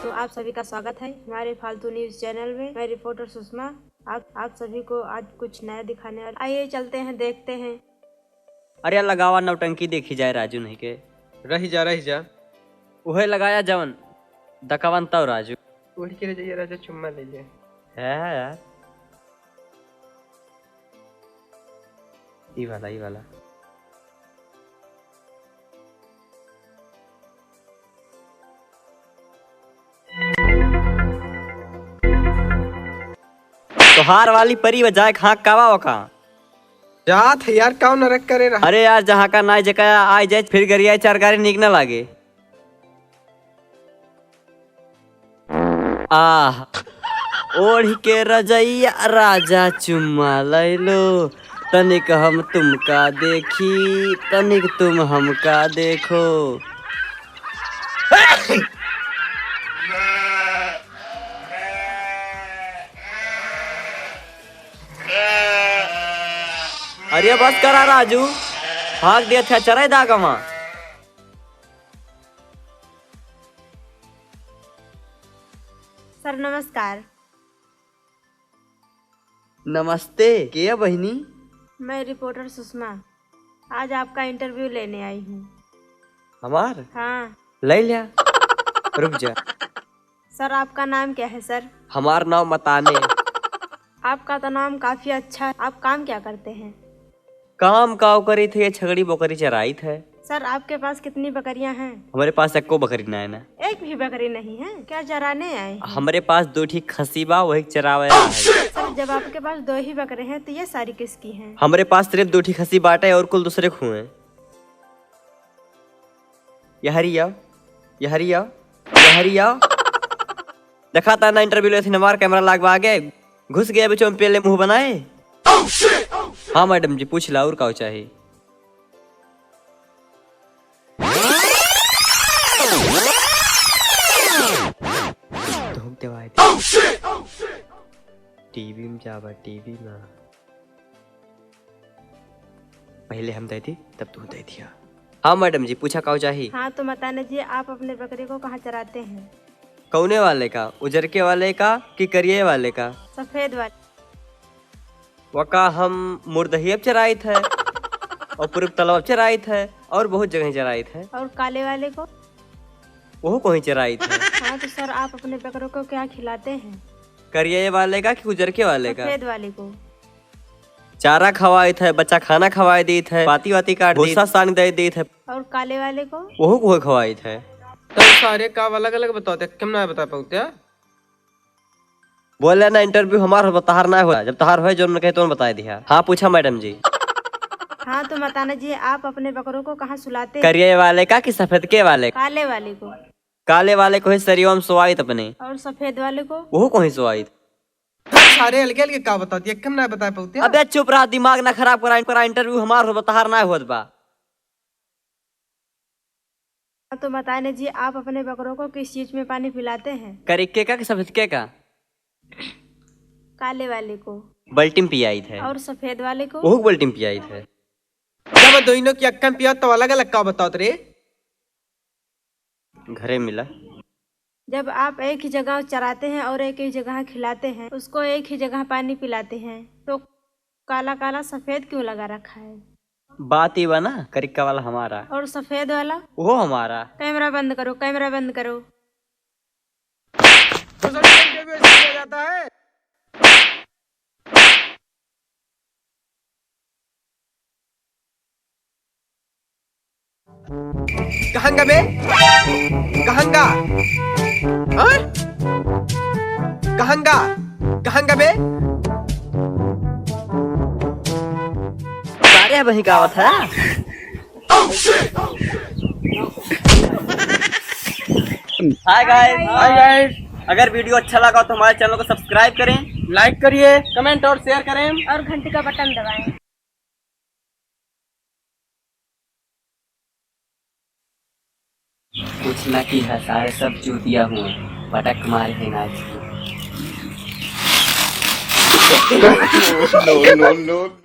दोस्तों, आप सभी का स्वागत है हमारे फालतू न्यूज चैनल में। मैं रिपोर्टर सुषमा आप सभी को आज कुछ नया दिखाने वाला। आइए चलते हैं, देखते हैं। अरे लगावा नौटंकी देखी जाए राजू नहीं के रही जा उहे लगाया जवन दकावन तव राजू उड़ के रह जाइए राजा, चुम्मा ले ले। है यार ई वाला तोहार वाली परी बजाए खां कावा वका जात है यार, काव नरक करे रहा। अरे यार जहाँ का नाय जका आय जाए फिर गरिया चार गाड़ी निक न लागे। आह ओढ़ के रजैया राजा चुम्मा ले लो, तनिक हम तुमका देखी तनिक तुम हमका देखो। अरे बस करा राजू, भाग दिया था चराई दागा वहाँ। सर नमस्कार। नमस्ते, के बहनी? मैं रिपोर्टर सुषमा आज आपका इंटरव्यू लेने आई हूँ। हमार हाँ ले लिया, रुक जा। सर आपका नाम क्या है सर? हमार नाम मताने। आपका तो नाम काफी अच्छा है। आप काम क्या करते हैं? काम काव करी थे, छगड़ी बोकरी चराई थे। सर आपके पास कितनी बकरियां हैं? हमारे पास एको बकरी ना है ना। एक भी बकरी नहीं है क्या? चराने आए हैं? हमारे पास दो ठीक खसी बा, वही चरावे है। सर जब आपके पास दो ही बकरे हैं तो ये सारी किसकी हैं? हमारे पास सिर्फ दो ठीक खसी बाटे और कुल दूसरे खुए। यहरी आओ, यहरी आओ, यहरी आओ। देखा था ना इंटरव्यू ले थी, हमारा कैमरा लागवा आगे घुस गया बच्चों में पहले मुंह बनाए। हाँ मैडम जी पूछ ला और का चाहिए। टीवी में जावा, टीवी में पहले हम दे थी तब तू दे दिया। हाँ मैडम जी पूछा का चाहिए। हाँ तो बताने जी, आप अपने बकरे को कहाँ चराते हैं? कौने वाले का, उजरके वाले का कि करिए वाले का? सफेद वाले। वका हम मुर्दहियब चराई थे और पूर्व तलाब चराई थे और बहुत जगह चराई थे। और काले वाले को? वो कहीं चराई थे। हाँ तो सर आप अपने बकरों को क्या खिलाते हैं? करिए वाले का कि उजरके वाले का? सफेद वाले को। चारा खवाए थे, बच्चा खाना खवाए दी थे, पाती वाती काट दी, भूसा सान दे दी थे। और काले वाले को? वो को खवाए थे। तो सारे काव अलग अलग बताते, क्यों ना बता पाते? बोले ना इंटरव्यू हमारा बताहार ना हुआ, जब तहार हो जो कहे तो बता दिया। हाँ पूछा मैडम जी। हाँ तो बताना जी, आप अपने बकरों को कहाँ सुलाते हैं? करिए वाले का कि सफेद के वाले? काले वाले को। काले वाले को ही सरियों में सोआइत अपने। और सफेद वाले को? वो को ही सोआइत। सारे अलग अलग का बताती, क्यों ना बता पाते? अबे चुप रहा, दिमाग ना खराब करा। इंटरव्यू हमारा बताहार ना हुआ बा। तो बताने जी, आप अपने बकरों को किस चीज में पानी पिलाते हैं? करिके का कि सफेद के का? काले वाले को। बल्टिम पियाई थे। और सफेद वाले को? वो बल्टिम पियाई थे। जब दोनों की अक्कम पिया तो अलग अलग का बताओ रे। घरे मिला। जब आप एक ही जगह चराते हैं और एक ही जगह खिलाते हैं, उसको एक ही जगह पानी पिलाते हैं, तो काला काला सफेद क्यों लगा रखा है? बात ही बना, करिका वाला हमारा और सफेद वाला? वो हमारा। कैमरा बंद करो, कैमरा बंद करो। तो सर इंटरव्यू ऐसे किया जाता है। कहांगा बे, कहांगा कहांगा कहांगा बे। सारे वही गावत है। हाय गाइस, अगर वीडियो अच्छा लगा तो हमारे चैनल को सब्सक्राइब करें, लाइक करिए, कमेंट और शेयर करें और घंटी का बटन दबाएं। कुछ न की है सारे सब चूतिया हुए, पटक मारे हैं नाच। no, no, no.